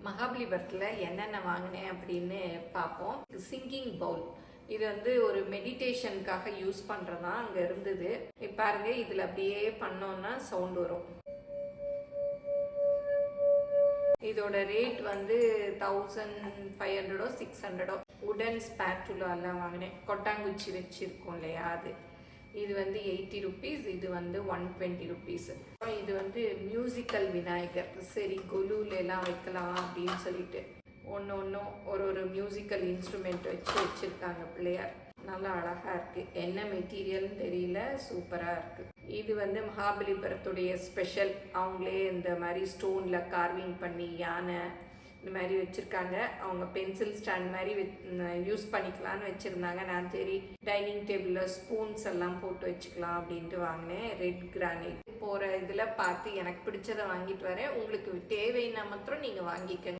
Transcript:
மகாபலிபுரத்தில் என்னென்ன வாங்கினேன் அப்படின்னு பார்ப்போம். சிங்கிங் பவுல், இது வந்து ஒரு மெடிடேஷனுக்காக யூஸ் பண்ணுறதா அங்கே இருந்தது. பாருங்க, இதில் அப்படியே பண்ணோன்னா சவுண்ட் வரும். இதோட ரேட் வந்து 1500 600. உடன் ஸ்பேட்டுலாலாம் வாங்கினேன். கொட்டாங்குச்சி வச்சிருக்கோம் இல்லையா, அது. இது வந்து 80 ருபீஸ், இது வந்து 120 ருபீஸ். இது வந்து மியூசிக்கல் விநாயகர். சரி, கொலுலாம் வைக்கலாம் அப்படின்னு சொல்லிட்டு ஒன்றும் ஒரு மியூசிக்கல் இன்ஸ்ட்ருமெண்ட் வச்சிருக்காங்க பிள்ளையார். நல்லா அழகா இருக்கு. என்ன மெட்டீரியல்னு தெரியல, சூப்பரா இருக்கு. இது வந்து மகாபலிபுரத்துடைய ஸ்பெஷல். அவங்களே இந்த மாதிரி ஸ்டோன்ல கார்விங் பண்ணி யானை இந்த மாதிரி வச்சுருக்காங்க. அவங்க பென்சில் ஸ்டாண்ட் மாதிரி யூஸ் பண்ணிக்கலான்னு வச்சுருந்தாங்க. நான் சரி டைனிங் டேபிளில் ஸ்பூன்ஸ் எல்லாம் போட்டு வச்சுக்கலாம் அப்படின்ட்டு வாங்கினேன். ரெட் கிரானைட் போகிற இதில் பார்த்து எனக்கு பிடிச்சதை வாங்கிட்டு வரேன். உங்களுக்கு தேவைன்னா மாத்திரம் நீங்கள் வாங்கிக்கங்க.